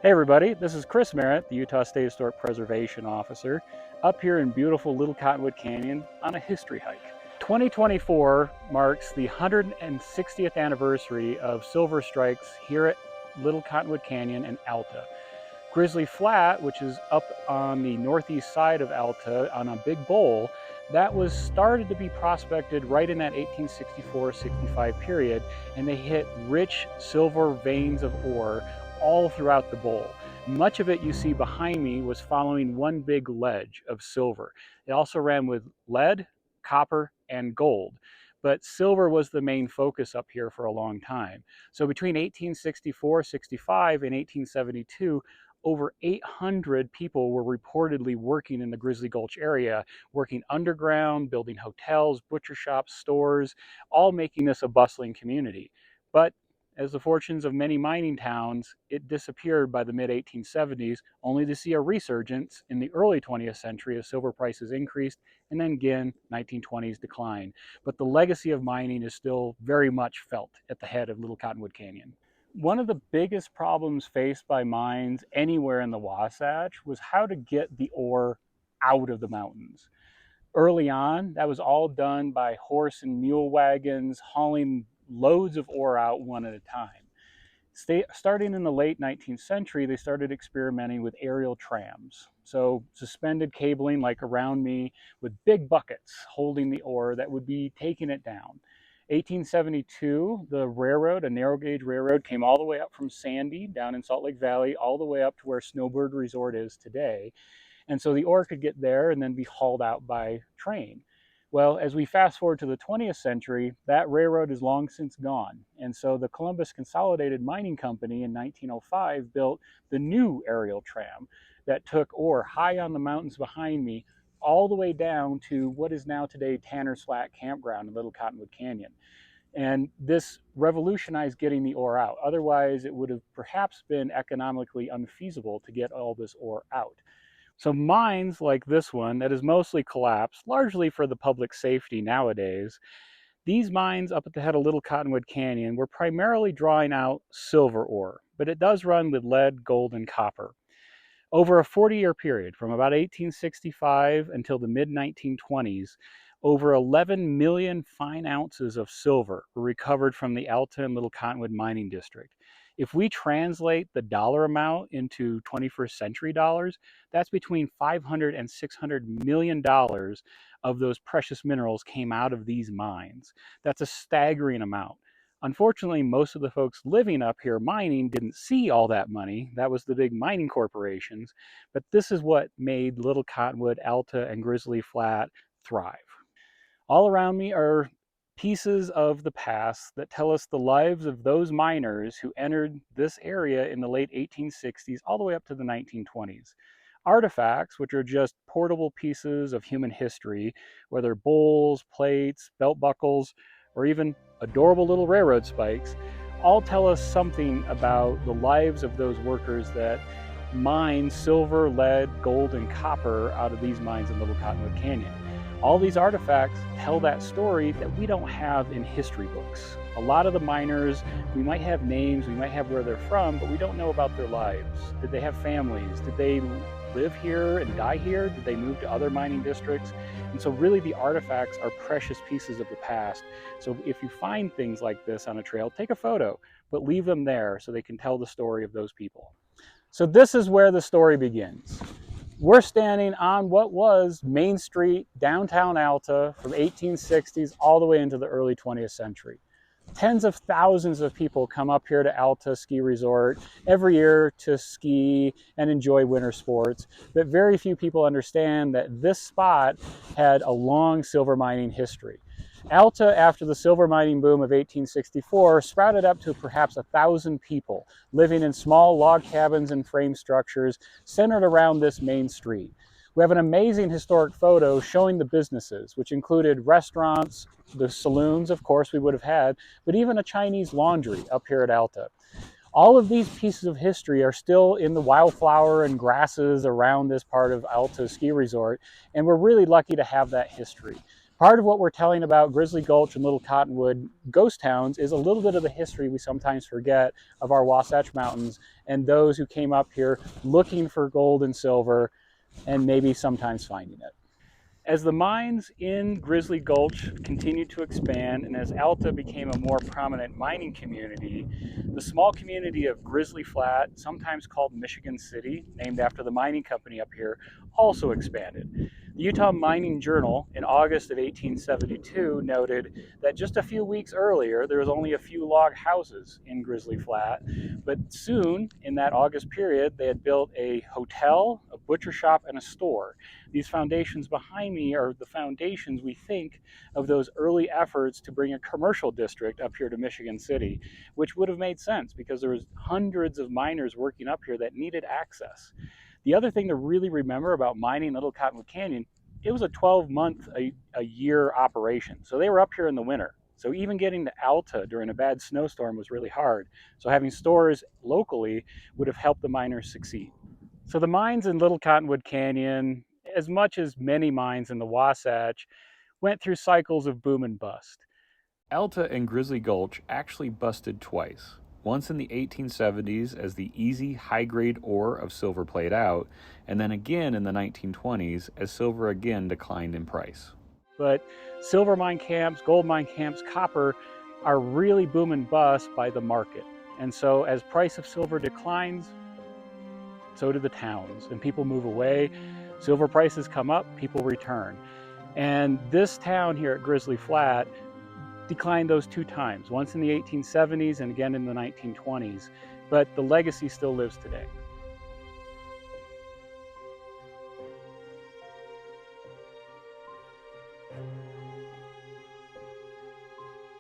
Hey everybody, this is Chris Merritt, the Utah State Historic Preservation Officer, up here in beautiful Little Cottonwood Canyon on a history hike. 2024 marks the 160th anniversary of silver strikes here at Little Cottonwood Canyon and Alta. Grizzly Flat, which is up on the northeast side of Alta on a big bowl, that was started to be prospected right in that 1864-65 period, and they hit rich silver veins of ore all throughout the bowl. Much of it you see behind me was following one big ledge of silver. It also ran with lead, copper, and gold. But silver was the main focus up here for a long time. So between 1864-65 and 1872, over 800 people were reportedly working in the Grizzly Gulch area, working underground, building hotels, butcher shops, stores, all making this a bustling community. But as the fortunes of many mining towns, it disappeared by the mid-1870s, only to see a resurgence in the early 20th century as silver prices increased, and then again, 1920s decline. But the legacy of mining is still very much felt at the head of Little Cottonwood Canyon. One of the biggest problems faced by mines anywhere in the Wasatch was how to get the ore out of the mountains. Early on, that was all done by horse and mule wagons hauling loads of ore out one at a time. Starting in the late 19th century, they started experimenting with aerial trams. So suspended cabling like around me with big buckets holding the ore that would be taking it down. 1872, the railroad, a narrow gauge railroad, came all the way up from Sandy down in Salt Lake Valley, all the way up to where Snowbird Resort is today. And so the ore could get there and then be hauled out by train. Well, as we fast forward to the 20th century, that railroad is long since gone. And so the Columbus Consolidated Mining Company in 1905 built the new aerial tram that took ore high on the mountains behind me all the way down to what is now today Tanner's Flat Campground in Little Cottonwood Canyon. And this revolutionized getting the ore out. Otherwise, it would have perhaps been economically unfeasible to get all this ore out. So mines like this one that is mostly collapsed, largely for the public safety nowadays, these mines up at the head of Little Cottonwood Canyon were primarily drawing out silver ore, but it does run with lead, gold, and copper. Over a 40-year period, from about 1865 until the mid-1920s, over 11 million fine ounces of silver were recovered from the Alta and Little Cottonwood mining district. If we translate the dollar amount into 21st century dollars, that's between $500 and $600 million of those precious minerals came out of these mines. That's a staggering amount. Unfortunately, most of the folks living up here mining didn't see all that money. That was the big mining corporations. But this is what made Little Cottonwood, Alta, and Grizzly Flat thrive. All around me are pieces of the past that tell us the lives of those miners who entered this area in the late 1860s all the way up to the 1920s. Artifacts, which are just portable pieces of human history, whether bowls, plates, belt buckles, or even adorable little railroad spikes, all tell us something about the lives of those workers that mined silver, lead, gold, and copper out of these mines in Little Cottonwood Canyon. All these artifacts tell that story that we don't have in history books. A lot of the miners, we might have names, we might have where they're from, but we don't know about their lives. Did they have families? Did they live here and die here? Did they move to other mining districts? And so really the artifacts are precious pieces of the past. So if you find things like this on a trail, take a photo, but leave them there so they can tell the story of those people. So this is where the story begins. We're standing on what was Main Street, downtown Alta, from 1860s all the way into the early 20th century. Tens of thousands of people come up here to Alta Ski Resort every year to ski and enjoy winter sports, but very few people understand that this spot had a long silver mining history. Alta, after the silver mining boom of 1864, sprouted up to perhaps 1,000 people living in small log cabins and frame structures centered around this main street. We have an amazing historic photo showing the businesses, which included restaurants, the saloons, of course, we would have had, but even a Chinese laundry up here at Alta. All of these pieces of history are still in the wildflower and grasses around this part of Alta Ski Resort, and we're really lucky to have that history. Part of what we're telling about Grizzly Gulch and Little Cottonwood ghost towns is a little bit of the history we sometimes forget of our Wasatch Mountains and those who came up here looking for gold and silver and maybe sometimes finding it. As the mines in Grizzly Gulch continued to expand and as Alta became a more prominent mining community, the small community of Grizzly Flat, sometimes called Michigan City, named after the mining company up here, also expanded. The Utah Mining Journal in August of 1872 noted that just a few weeks earlier there was only a few log houses in Grizzly Flat, but soon in that August period they had built a hotel, a butcher shop, and a store. These foundations behind me are the foundations we think of those early efforts to bring a commercial district up here to Michigan City, which would have made sense because there was hundreds of miners working up here that needed access. The other thing to really remember about mining Little Cottonwood Canyon, it was a 12-month a year operation. So they were up here in the winter. So even getting to Alta during a bad snowstorm was really hard. So having stores locally would have helped the miners succeed. So the mines in Little Cottonwood Canyon, as much as many mines in the Wasatch, went through cycles of boom and bust. Alta and Grizzly Gulch actually busted twice. Once in the 1870s as the easy high-grade ore of silver played out, and then again in the 1920s as silver again declined in price. But silver mine camps, gold mine camps, copper are really boom and bust by the market. And so as price of silver declines, so do the towns, and people move away. Silver prices come up, people return. And this town here at Grizzly Flat declined those two times, once in the 1870s and again in the 1920s, but the legacy still lives today.